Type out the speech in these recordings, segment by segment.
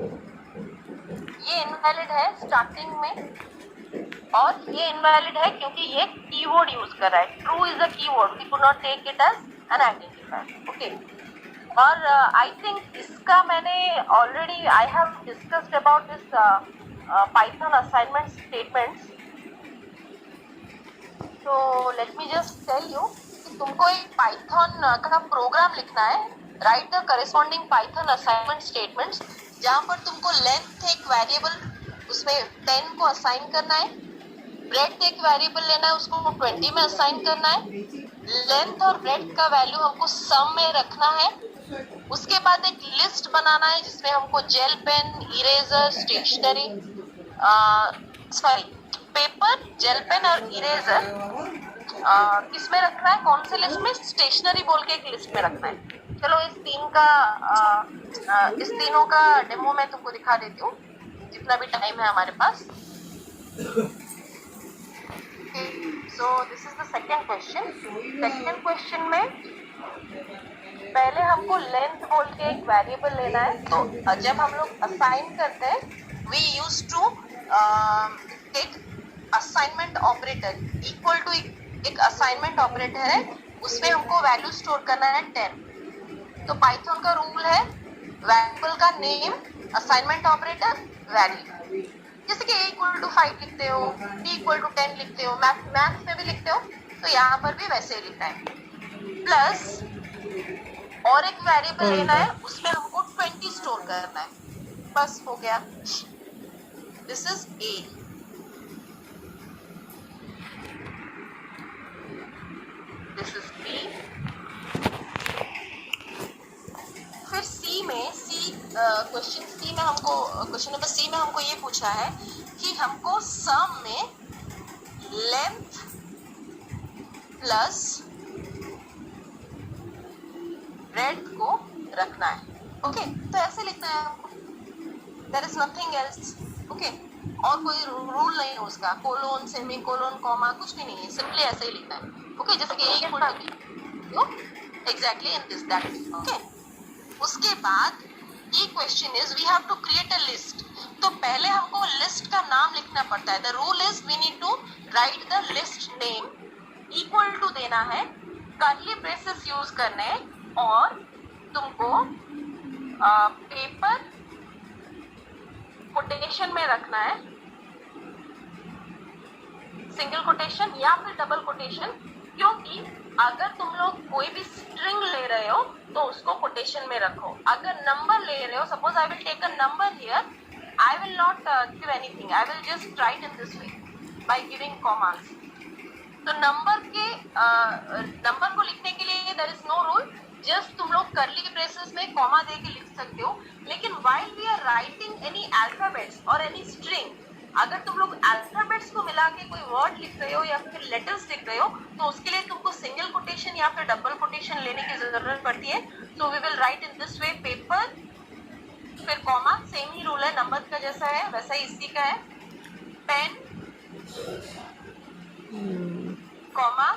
ये इनवैलिड है स्टार्टिंग में, और ये इनवैलिड है क्योंकि ये कीवर्ड यूज कर रहा है. True is a keyword, we could not take it as an identifier. Okay. और आई थिंक इसका मैंने already I have discussed about this python assignment statements. तो let me just tell you कि तुमको एक पाइथन का प्रोग्राम लिखना है. Write the corresponding python assignment statements, जहां पर तुमको लेंथ एक वेरिएबल उसमें 10 को असाइन करना है, ब्रेड्थ एक वेरिएबल लेना है उसको 20 में असाइन करना है, लेंथ और ब्रेड्थ का वैल्यू हमको सम में रखना है. उसके बाद एक लिस्ट बनाना है जिसमें हमको gel pen, eraser, stationery, sorry paper, gel pen और इरेजर किस में रखना है, कौन से लिस्ट में, स्टेशनरी बोल के एक लिस्ट में रखना है. चलो इस तीनों का डेमो मैं तुमको दिखा देती हूँ जितना भी टाइम है हमारे पास. So this is the second question. Second question में पहले हमको लेंथ बोल के एक वेरिएबल लेना है. तो जब हम लोग असाइन करते हैं we use to take assignment operator equal to एक असाइनमेंट ऑपरेटर है, उसमें हमको वैल्यू स्टोर करना है 10. तो पाइथन का रूल है वेरिएबल का नेम, असाइनमेंट ऑपरेटर, वैल्यू. जैसे कि a इक्वल टू 5 लिखते हो, b इक्वल टू 10 लिखते हो, मैथ्स में भी लिखते हो, तो यहाँ पर भी वैसे ही लिखना है. प्लस और एक वेरिएबल लेना है, उसमें हमको 20 स्टोर करना है. बस हो गया. This is a. This is b. फिर C में क्वेश्चन C में हमको क्वेश्चन नंबर C में हमको ये पूछा है कि हमको सम में लेंथ प्लस ब्रेड्थ को रखना है. ओके. तो ऐसे लिखना है हमको. There is nothing else. Okay. और कोई रूल नहीं है उसका, कोलोन, सेमी कोलोन, कॉमा कुछ भी नहीं है, सिंपली ऐसे ही लिखना है. ओके. जैसे कि a equal to exactly in this that. Okay. उसके बाद ये question is we have to create a list. तो पहले हमको लिस्ट का नाम लिखना पड़ता है. The rule is we need to write the list name, equal to देना है, कर्ली ब्रेसेस यूज करने हैं, और तुमको पेपर कोटेशन में रखना है, सिंगल कोटेशन या फिर डबल कोटेशन. क्योंकि अगर तुम लोग कोई भी स्ट्रिंग ले रहे हो तो उसको कोटेशन में रखो. अगर नंबर ले रहे हो, suppose I will take a number here, I will not give anything, I will just write in this way by giving commas. तो नंबर को लिखने के लिए there is no rule, just तुम लोग कर्ली ब्रेसेस में कॉमा दे के लिख सकते हो. लेकिन while we are writing any alphabets और एनी स्ट्रिंग, अगर तुम लोग अल्फाबेट्स को मिला के कोई वर्ड लिख रहे हो या फिर लेटर्स लिख रहे हो, तो उसके लिए तुमको सिंगल कोटेशन या फिर डबल कोटेशन लेने की जरूरत पड़ती है. So we will write in this way, paper, फिर कॉमा. सेम ही रूल है, नंबर का जैसा है वैसा ही इसी का है. पेन, कॉमा,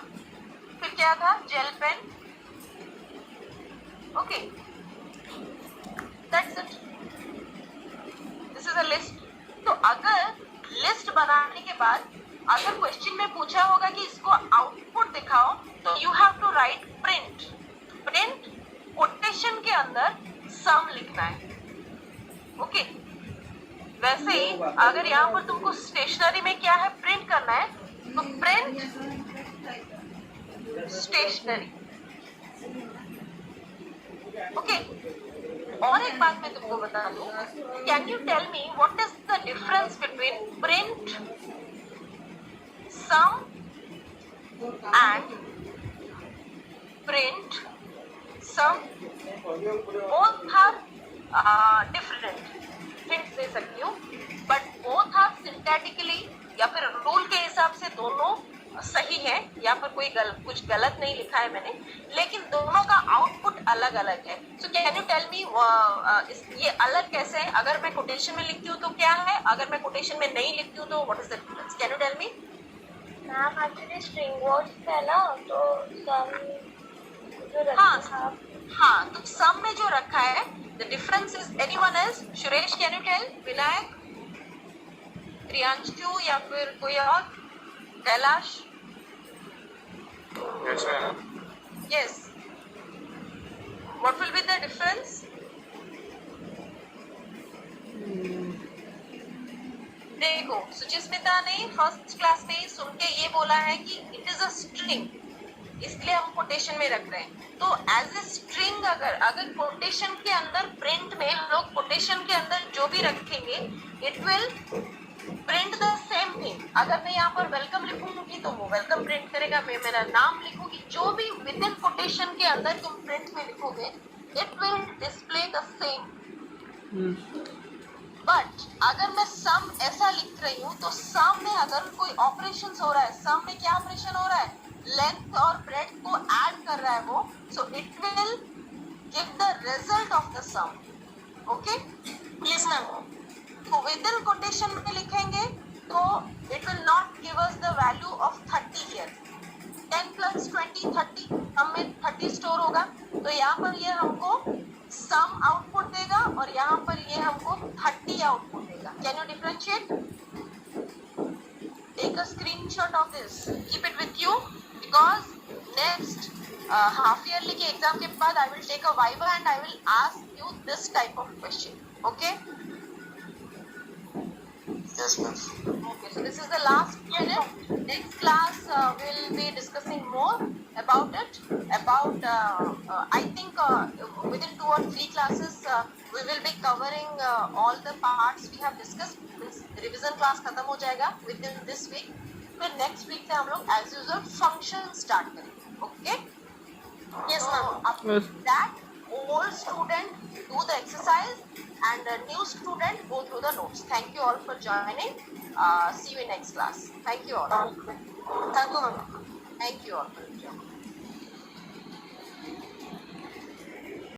फिर क्या था, gel pen. Okay. That's it. This is a list. तो अगर लिस्ट बनाने के बाद अगर क्वेश्चन में पूछा होगा कि इसको आउटपुट दिखाओ, तो you have to write print. Print quotation के अंदर सम लिखना है. ओके. वैसे ही अगर यहाँ पर तुमको स्टेशनरी में क्या है, प्रिंट करना है, तो प्रिंट स्टेशनरी. ओके. और एक बात मैं तुमको बता दूं, can you tell me what is the difference between print, sum and print sum? Both are different. Print दे सकती हूँ, बट बोथ आर सिंथेटिकली या फिर रूल के हिसाब से दोनों सही है, या फिर कोई कुछ गलत नहीं लिखा है मैंने, लेकिन दोनों का आउटपुट अलग अलग है. So can you tell me ये अलग कैसे है? अगर मैं कोटेशन में लिखती हूँ तो क्या है, अगर मैं कोटेशन में नहीं लिखती हूँ तो what is the difference? Can you tell me? Ma'am actually string words है ना, तो सम जो हाँ, तो सम में जो रखा है The difference is anyone else? Suresh, can you tell? Vinayak, Priyanshu या फिर कोई और? Kailash? Yes, ma'am. Yes. What will be the difference? देखो, सुचिस्मिता ने फर्स्ट क्लास में सुन के ये बोला है कि इट इज अ स्ट्रिंग, इसलिए हम कोटेशन में रख रहे हैं। तो एज ए स्ट्रिंग अगर कोटेशन के अंदर प्रिंट में हम लोग कोटेशन के अंदर जो भी रखेंगे it will print the same thing. अगर मैं यहाँ पर वेलकम लिखूंगी तो वो वेलकम प्रिंट करेगा, मैं मेरा नाम लिखूंगी, जो भी विद इन कोटेशन के अंदर तुम प्रिंट में लिखोगे it will display the same. But अगर मैं सम ऐसा लिख रही हूँ तो सम में अगर कोई ऑपरेशन हो रहा है, सम में क्या ऑपरेशन हो रहा है, लेंथ और ब्रेड्थ को ऐड कर रहा है वो, so it will give the result of the sum. Okay please ma'am, तो विद इन कोटेशन में लिखेंगे तो it will not give us the value of 30 here. 10 plus 20 30, हम में 30 स्टोर होगा, तो यहाँ पर ये हमको सम आउटपुट देगा और यहाँ पर ये हमको 30 आउटपुट देगा। Can you differentiate? Take a screenshot of this, keep it with you, because next half yearly के एग्जाम के बाद I will take a viva and I will ask you this type of question. Okay? Yes, ma'am. Okay, so this is the last unit. Next class we'll be discussing more about it. I think within 2 or 3 classes we will be covering all the parts we have discussed. Revision class खत्म हो जाएगा within this week. फिर next week से हम लोग as usual function start करेंगे. Okay? Yes, ma'am. After that, old student do the exercise and new student go through the notes. Thank you all for joining. See you in next class. Thank you all. Thank you, ma'am. Thank you all for joining.